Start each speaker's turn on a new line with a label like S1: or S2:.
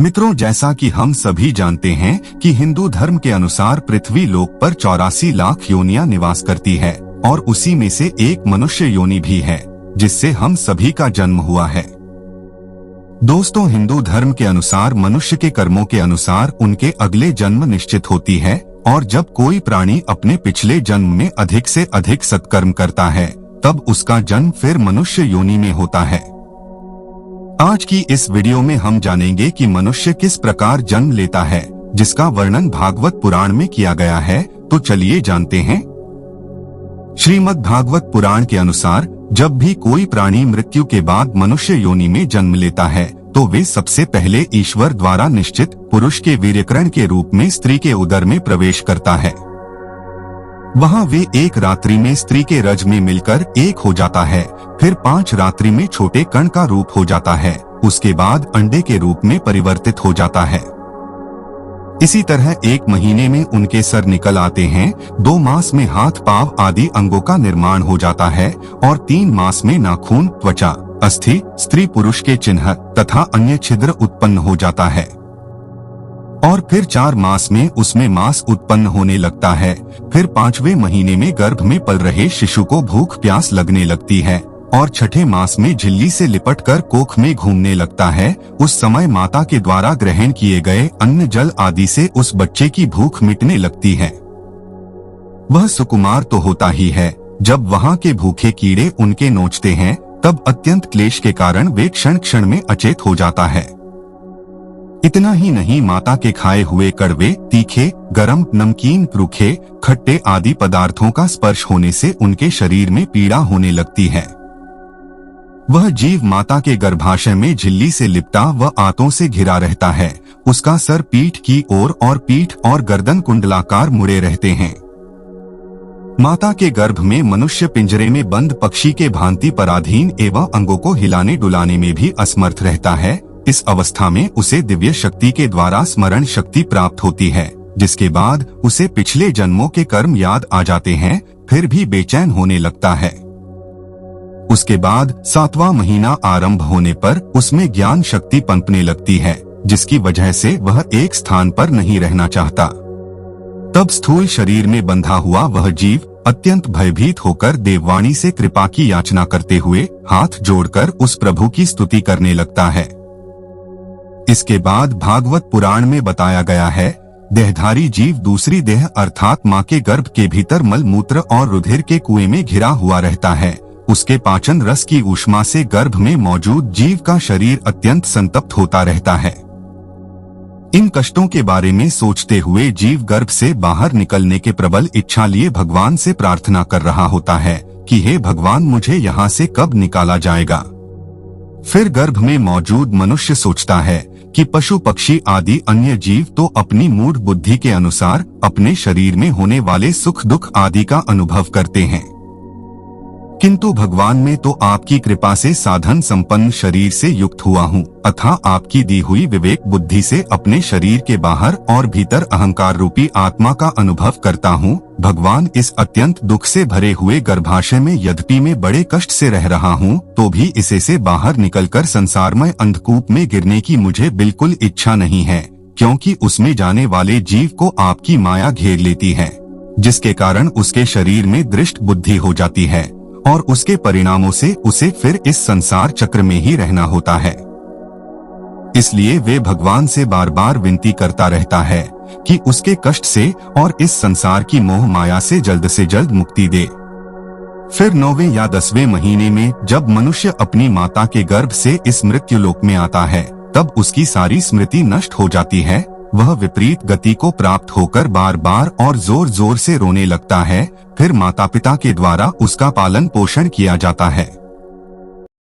S1: मित्रों, जैसा कि हम सभी जानते हैं कि हिंदू धर्म के अनुसार पृथ्वी लोक पर 84 लाख योनियां निवास करती है और उसी में से एक मनुष्य योनि भी है जिससे हम सभी का जन्म हुआ है। दोस्तों, हिंदू धर्म के अनुसार मनुष्य के कर्मों के अनुसार उनके अगले जन्म निश्चित होती है और जब कोई प्राणी अपने पिछले जन्म में अधिक से अधिक सत्कर्म करता है तब उसका जन्म फिर मनुष्य योनि में होता है। आज की इस वीडियो में हम जानेंगे कि मनुष्य किस प्रकार जन्म लेता है, जिसका वर्णन भागवत पुराण में किया गया है। तो चलिए जानते हैं। श्रीमद् भागवत पुराण के अनुसार जब भी कोई प्राणी मृत्यु के बाद मनुष्य योनि में जन्म लेता है तो वे सबसे पहले ईश्वर द्वारा निश्चित पुरुष के वीर्यकरण के रूप में स्त्री के उदर में प्रवेश करता है। वहाँ वे एक रात्रि में स्त्री के रज में मिलकर एक हो जाता है, फिर 5 रात्रि में छोटे कण का रूप हो जाता है, उसके बाद अंडे के रूप में परिवर्तित हो जाता है। इसी तरह 1 महीने में उनके सर निकल आते हैं, 2 मास में हाथ पांव आदि अंगों का निर्माण हो जाता है और 3 मास में नाखून, त्वचा, अस्थि, स्त्री पुरुष के चिन्ह तथा अन्य छिद्र उत्पन्न हो जाता है और फिर 4 मास में उसमें मांस उत्पन्न होने लगता है। फिर 5वें महीने में गर्भ में पल रहे शिशु को भूख प्यास लगने लगती है और 6ठे मास में झिल्ली से लिपटकर कोख में घूमने लगता है। उस समय माता के द्वारा ग्रहण किए गए अन्न जल आदि से उस बच्चे की भूख मिटने लगती है। वह सुकुमार तो होता ही है। जब वहाँ के भूखे कीड़े उनके नोचते हैं तब अत्यंत क्लेश के कारण वे क्षण क्षण में अचेत हो जाता है। इतना ही नहीं, माता के खाए हुए कड़वे, तीखे, गरम, नमकीन, रूखे, खट्टे आदि पदार्थों का स्पर्श होने से उनके शरीर में पीड़ा होने लगती है। वह जीव माता के गर्भाशय में झिल्ली से लिपटा व आंतों से घिरा रहता है। उसका सर पीठ की ओर और पीठ और गर्दन कुंडलाकार मुड़े रहते हैं। माता के गर्भ में मनुष्य पिंजरे में बंद पक्षी के भांति पराधीन एवं अंगों को हिलाने डुलाने में भी असमर्थ रहता है। इस अवस्था में उसे दिव्य शक्ति के द्वारा स्मरण शक्ति प्राप्त होती है, जिसके बाद उसे पिछले जन्मों के कर्म याद आ जाते हैं, फिर भी बेचैन होने लगता है। उसके बाद 7वां महीना आरंभ होने पर उसमें ज्ञान शक्ति पनपने लगती है, जिसकी वजह से वह एक स्थान पर नहीं रहना चाहता। तब स्थूल शरीर में बंधा हुआ वह जीव अत्यंत भयभीत होकर देववाणी से कृपा की याचना करते हुए हाथ जोड़कर उस प्रभु की स्तुति करने लगता है। इसके बाद भागवत पुराण में बताया गया है, देहधारी जीव दूसरी देह अर्थात माँ के गर्भ के भीतर मल मूत्र और रुधिर के कुएं में घिरा हुआ रहता है। उसके पाचन रस की ऊष्मा से गर्भ में मौजूद जीव का शरीर अत्यंत संतप्त होता रहता है। इन कष्टों के बारे में सोचते हुए जीव गर्भ से बाहर निकलने के प्रबल इच्छा लिए भगवान से प्रार्थना कर रहा होता है कि हे भगवान, मुझे यहाँ से कब निकाला जाएगा। फिर गर्भ में मौजूद मनुष्य सोचता है कि पशु पक्षी आदि अन्य जीव तो अपनी मूढ़ बुद्धि के अनुसार अपने शरीर में होने वाले सुख दुख आदि का अनुभव करते हैं, किंतु भगवान में तो आपकी कृपा से साधन संपन्न शरीर से युक्त हुआ हूँ, अतः आपकी दी हुई विवेक बुद्धि से अपने शरीर के बाहर और भीतर अहंकार रूपी आत्मा का अनुभव करता हूँ। भगवान, इस अत्यंत दुख से भरे हुए गर्भाशय में यद्यपि मैं बड़े कष्ट से रह रहा हूँ तो भी इसे से बाहर निकलकर संसारमय अंधकूप में गिरने की मुझे बिल्कुल इच्छा नहीं है, क्योंकि उसमें जाने वाले जीव को आपकी माया घेर लेती है, जिसके कारण उसके शरीर में दृष्ट बुद्धि हो जाती है और उसके परिणामों से उसे फिर इस संसार चक्र में ही रहना होता है। इसलिए वे भगवान से बार बार विनती करता रहता है कि उसके कष्ट से और इस संसार की मोह माया से जल्द मुक्ति दे। फिर 9वें या 10वें महीने में जब मनुष्य अपनी माता के गर्भ से इस मृत्यु लोक में आता है तब उसकी सारी स्मृति नष्ट हो जाती है। वह विपरीत गति को प्राप्त होकर बार बार और जोर जोर से रोने लगता है। फिर माता पिता के द्वारा उसका पालन पोषण किया जाता है।